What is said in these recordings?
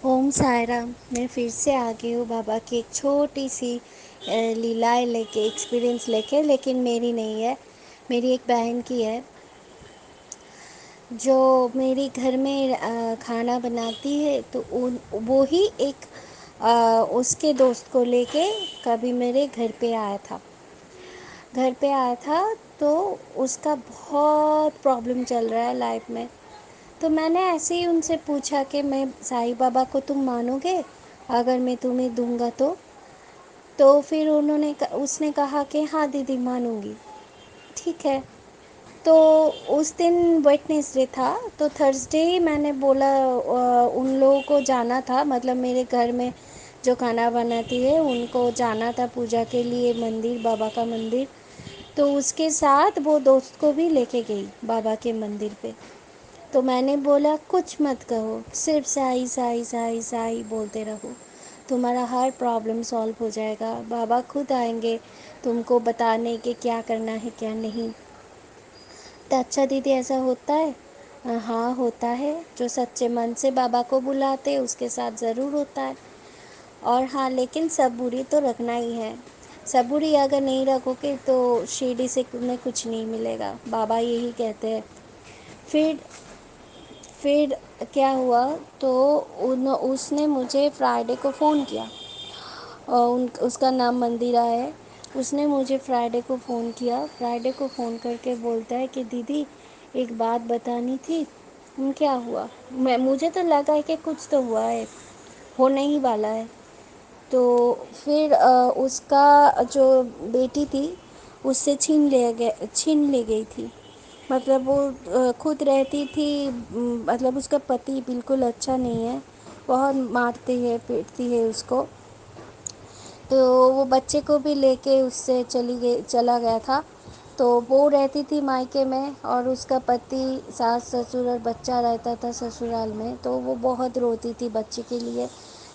ओम साई राम। मैं फिर से आ गई हूँ बाबा की एक छोटी सी लीलाएँ लेके, एक्सपीरियंस लेके, लेकिन मेरी नहीं है, मेरी एक बहन की है जो मेरी घर में खाना बनाती है। तो उन वो ही एक उसके दोस्त को लेके कभी मेरे घर पे आया था। घर पे आया था तो उसका बहुत प्रॉब्लम चल रहा है लाइफ में। तो मैंने ऐसे ही उनसे पूछा कि मैं साईं बाबा को तुम मानोगे अगर मैं तुम्हें दूंगा तो फिर उसने कहा कि हाँ दीदी मानूंगी। ठीक है। तो उस दिन वेडनेसडे था, तो थर्सडे ही मैंने बोला उन लोगों को जाना था, मतलब मेरे घर में जो खाना बनाती है उनको जाना था पूजा के लिए मंदिर, बाबा का मंदिर। तो उसके साथ वो दोस्त को भी लेके गई बाबा के मंदिर पे। तो मैंने बोला कुछ मत कहो, सिर्फ साई साई साई साई बोलते रहो, तुम्हारा हर प्रॉब्लम सॉल्व हो जाएगा। बाबा खुद आएंगे तुमको बताने के क्या करना है क्या नहीं। तो अच्छा दीदी ऐसा होता है? हाँ होता है, जो सच्चे मन से बाबा को बुलाते उसके साथ ज़रूर होता है। और हाँ, लेकिन सबूरी तो रखना ही है। सबूरी अगर नहीं रखोगे तो शिरडी से तुम्हें कुछ नहीं मिलेगा, बाबा यही कहते हैं। फिर फिर क्या हुआ, तो उसने मुझे फ्राइडे को फ़ोन किया और उसका नाम मंदिरा है। उसने मुझे फ्राइडे को फ़ोन किया, फ्राइडे को फ़ोन करके बोलता है कि दीदी एक बात बतानी थी। क्या हुआ? मुझे तो लगा है कि कुछ तो हुआ है, होने ही वाला है। तो फिर उसका जो बेटी थी उससे छीन ले गई थी। मतलब वो खुद रहती थी, मतलब उसका पति बिल्कुल अच्छा नहीं है, बहुत मारती है पीटती है उसको। तो वो बच्चे को भी लेके उससे चला गया था। तो वो रहती थी मायके में और उसका पति, सास ससुर और बच्चा रहता था ससुराल में। तो वो बहुत रोती थी बच्चे के लिए।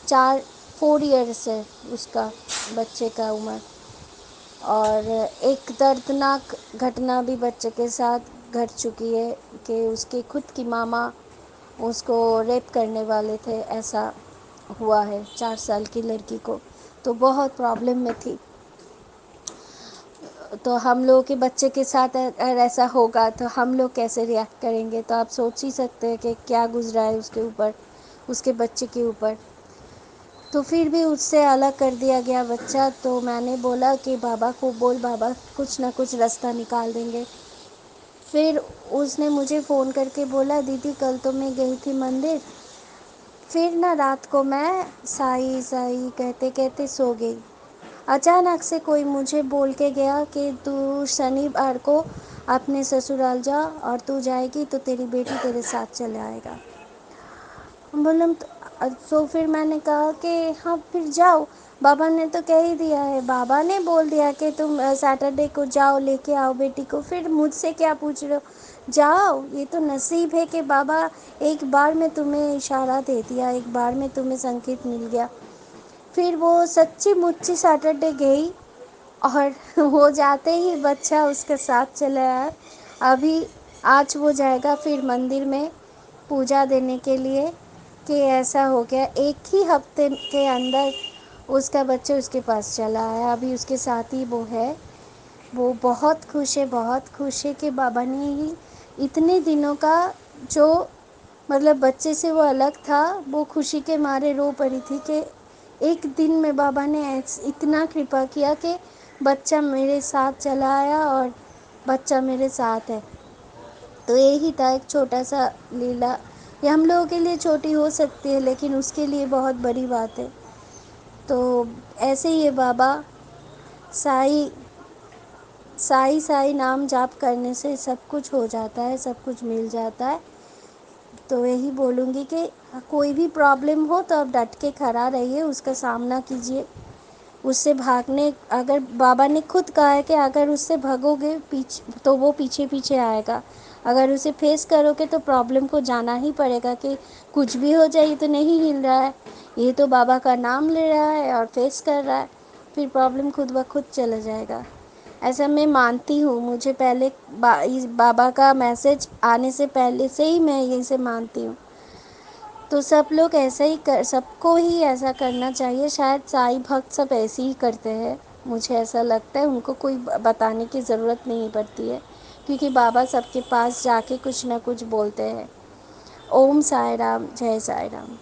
4 ईयर्स है उसका बच्चे का उम्र। और एक दर्दनाक घटना भी बच्चे के साथ घट चुकी है कि उसके खुद की मामा उसको रेप करने वाले थे, ऐसा हुआ है 4 साल की लड़की को। तो बहुत प्रॉब्लम में थी। तो हम लोगों के बच्चे के साथ अगर ऐसा होगा तो हम लोग कैसे रिएक्ट करेंगे। तो आप सोच ही सकते हैं कि क्या गुजरा है उसके ऊपर, उसके बच्चे के ऊपर। तो फिर भी उससे अलग कर दिया गया बच्चा। तो मैंने बोला कि बाबा को बोल, बाबा कुछ ना कुछ रास्ता निकाल देंगे। फिर उसने मुझे फ़ोन करके बोला दीदी कल तो मैं गई थी मंदिर, फिर ना रात को मैं साई साई कहते कहते सो गई। अचानक से कोई मुझे बोल के गया कि तू शनिवार को अपने ससुराल जा और तू जाएगी तो तेरी बेटी तेरे साथ चले आएगा। बोलम तो फिर मैंने कहा कि हाँ फिर जाओ, बाबा ने तो कह ही दिया है, बाबा ने बोल दिया कि तुम सैटरडे को जाओ लेके आओ बेटी को, फिर मुझसे क्या पूछ रहे हो। जाओ, ये तो नसीब है कि बाबा एक बार में तुम्हें इशारा दे दिया, एक बार में तुम्हें संकेत मिल गया। फिर वो सच्ची मुच्ची सैटरडे गई और वो जाते ही बच्चा उसके साथ चला आया। अभी आज वो जाएगा फिर मंदिर में पूजा देने के लिए कि ऐसा हो गया, एक ही हफ्ते के अंदर उसका बच्चा उसके पास चला आया। अभी उसके साथ ही वो है। वो बहुत खुश है, बहुत खुश है कि बाबा ने ही इतने दिनों का जो मतलब बच्चे से वो अलग था, वो खुशी के मारे रो पड़ी थी कि एक दिन में बाबा ने इतना कृपा किया कि बच्चा मेरे साथ चला आया और बच्चा मेरे साथ है। तो यही था एक छोटा सा लीला। ये हम लोगों के लिए छोटी हो सकती है लेकिन उसके लिए बहुत बड़ी बात है। तो ऐसे ही ये बाबा साई साई साई नाम जाप करने से सब कुछ हो जाता है, सब कुछ मिल जाता है। तो यही बोलूँगी कि कोई भी प्रॉब्लम हो तो आप डट के खड़ा रहिए, उसका सामना कीजिए। उससे भागने, अगर बाबा ने खुद कहा है कि अगर उससे भागोगे पीछे तो वो पीछे पीछे आएगा, अगर उसे फेस करोगे तो प्रॉब्लम को जाना ही पड़ेगा कि कुछ भी हो जाए ये तो नहीं हिल रहा है, ये तो बाबा का नाम ले रहा है और फेस कर रहा है, फिर प्रॉब्लम खुद ब खुद चला जाएगा। ऐसा मैं मानती हूँ। मुझे पहले इस बाबा का मैसेज आने से पहले से ही मैं यही से मानती हूँ। تو سب لوگ ایسا ہی سب کو ہی ایسا کرنا چاہیے، شاید سائی بھکت سب ایسے ہی کرتے ہیں، مجھے ایسا لگتا ہے ان کو کوئی بتانے کی ضرورت نہیں پڑتی ہے، کیونکہ بابا سب کے پاس جا کے کچھ نہ کچھ بولتے ہیں۔ اوم سائے رام، جے سائے رام۔